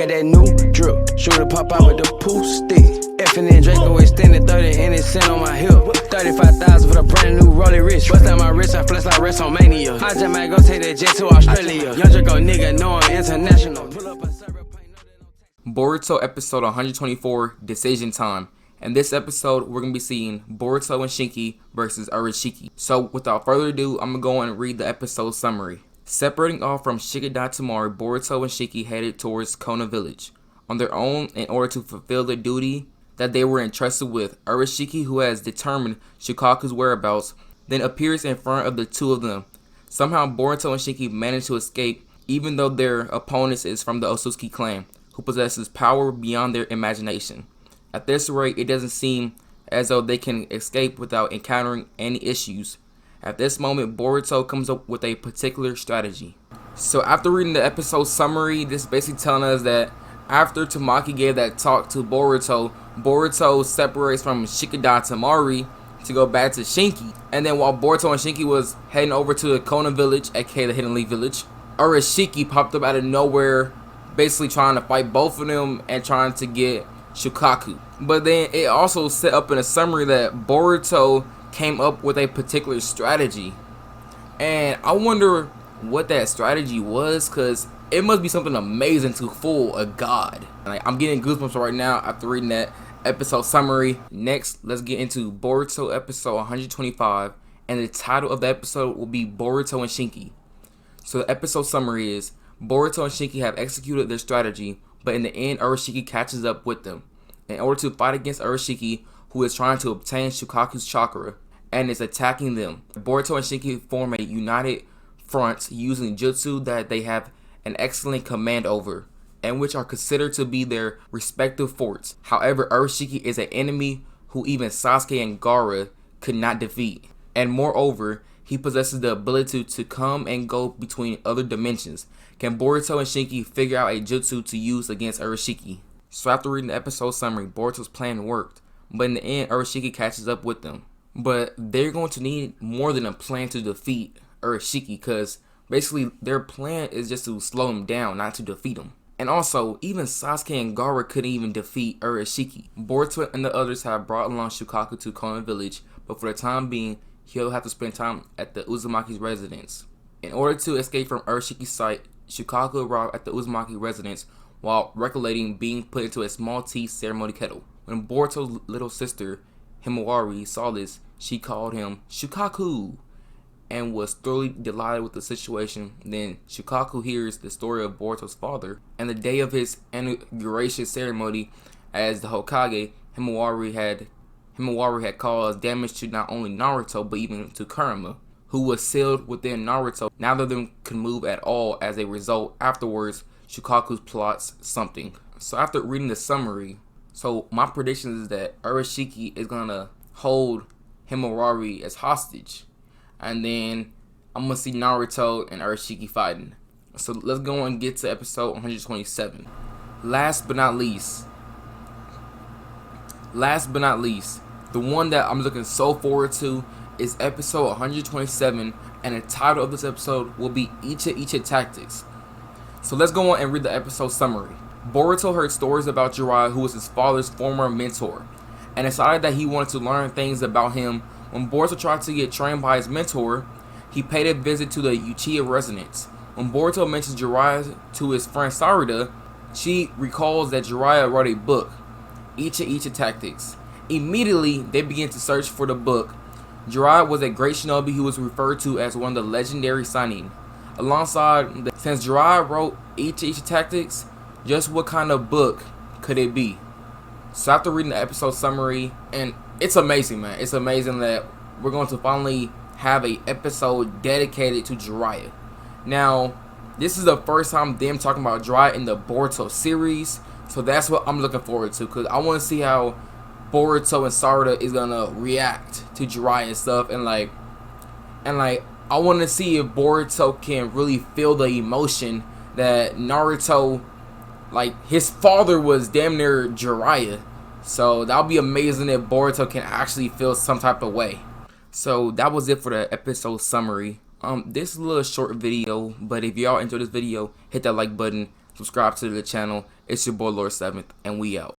got that new drip. Shooter pop out with the pool stick. Effin' and Draco extended 30 and it's cent on my hip. 35,000 for the brand new rolling wrist. Bust out my wrist, I flex like WrestleMania. I just might go take that jet to Australia. Young Draco nigga, know I'm international. Pull up a server, Boruto episode 124, Decision Time. In this episode, we're going to be seeing Boruto and Shinki versus Urashiki. So, without further ado, I'm going to go and read the episode summary. Separating off from Shikadatamari, Boruto and Shinki headed towards Konoha Village on their own in order to fulfill the duty that they were entrusted with. Urashiki, who has determined Shukaku's whereabouts, then appears in front of the two of them. Somehow, Boruto and Shinki manage to escape, even though their opponent is from the Otsutsuki clan, who possesses power beyond their imagination. At this rate, it doesn't seem as though they can escape without encountering any issues. At this moment, Boruto comes up with a particular strategy. So after reading the episode summary, this is basically telling us that after Tamaki gave that talk to Boruto, Boruto separates from Shikadatamari to go back to Shinki. And then while Boruto and Shinki was heading over to the Konoha Village, aka the Hidden Leaf Village, Urashiki popped up out of nowhere, basically trying to fight both of them and trying to get Shukaku. But then it also set up in a summary that Boruto came up with a particular strategy. And I wonder what that strategy was, because it must be something amazing to fool a god. Like, I'm getting goosebumps right now after reading that episode summary. Next, let's get into Boruto episode 125. And the title of the episode will be Boruto and Shinki. So the episode summary is, Boruto and Shinki have executed their strategy, but in the end, Urashiki catches up with them. In order to fight against Urashiki, who is trying to obtain Shukaku's chakra and is attacking them, Boruto and Shinki form a united front using jutsu that they have an excellent command over, and which are considered to be their respective forts. However, Urashiki is an enemy who even Sasuke and Gaara could not defeat, and moreover, he possesses the ability to come and go between other dimensions. Can Boruto and Shinki figure out a jutsu to use against Urashiki? So after reading the episode summary, Boruto's plan worked, but in the end, Urashiki catches up with them. But they're going to need more than a plan to defeat Urashiki, because basically their plan is just to slow him down, not to defeat him. And also, even Sasuke and Gaara couldn't even defeat Urashiki. Boruto and the others have brought along Shukaku to Konoha Village, but for the time being, he'll have to spend time at the Uzumaki's residence. In order to escape from Urashiki's sight, Shukaku arrived at the Uzumaki residence while recollecting being put into a small tea ceremony kettle. When Boruto's little sister, Himawari, saw this, she called him Shukaku and was thoroughly delighted with the situation. Then Shukaku hears the story of Boruto's father, and the day of his inauguration ceremony as the Hokage, Himawari had caused damage to not only Naruto but even to Kurama, who was sealed within Naruto. Neither of them could move at all. As a result, afterwards, Shukaku plots something. So after reading the summary, so my prediction is that Urashiki is gonna hold Himawari as hostage, and then I'm gonna see Naruto and Urashiki fighting. So let's go and get to episode 127. Last but not least, the one that I'm looking so forward to is episode 127, and the title of this episode will be Icha Tactics. So let's go on and read the episode summary. Boruto heard stories about Jiraiya, who was his father's former mentor, and decided that he wanted to learn things about him. When Boruto tried to get trained by his mentor, he paid a visit to the Uchiha residence. When Boruto mentions Jiraiya to his friend Sarada, she recalls that Jiraiya wrote a book, Icha Tactics. Immediately, they begin to search for the book. Jiraiya was a great shinobi who was referred to as one of the legendary Sannin. Since Jiraiya wrote Icha Tactics, just what kind of book could it be? So after reading the episode summary, and it's amazing, man. It's amazing that we're going to finally have a episode dedicated to Jiraiya. Now, this is the first time them talking about Jiraiya in the Boruto series, so that's what I'm looking forward to, because I want to see how Boruto and Sarada is gonna react to Jiraiya and stuff, and like I want to see if Boruto can really feel the emotion that Naruto, like, his father was damn near Jiraiya. So that'll be amazing if Boruto can actually feel some type of way. So that was it for the episode summary. This is a little short video, but if y'all enjoyed this video, hit that like button, subscribe to the channel. It's your boy Lord 7th, and we out.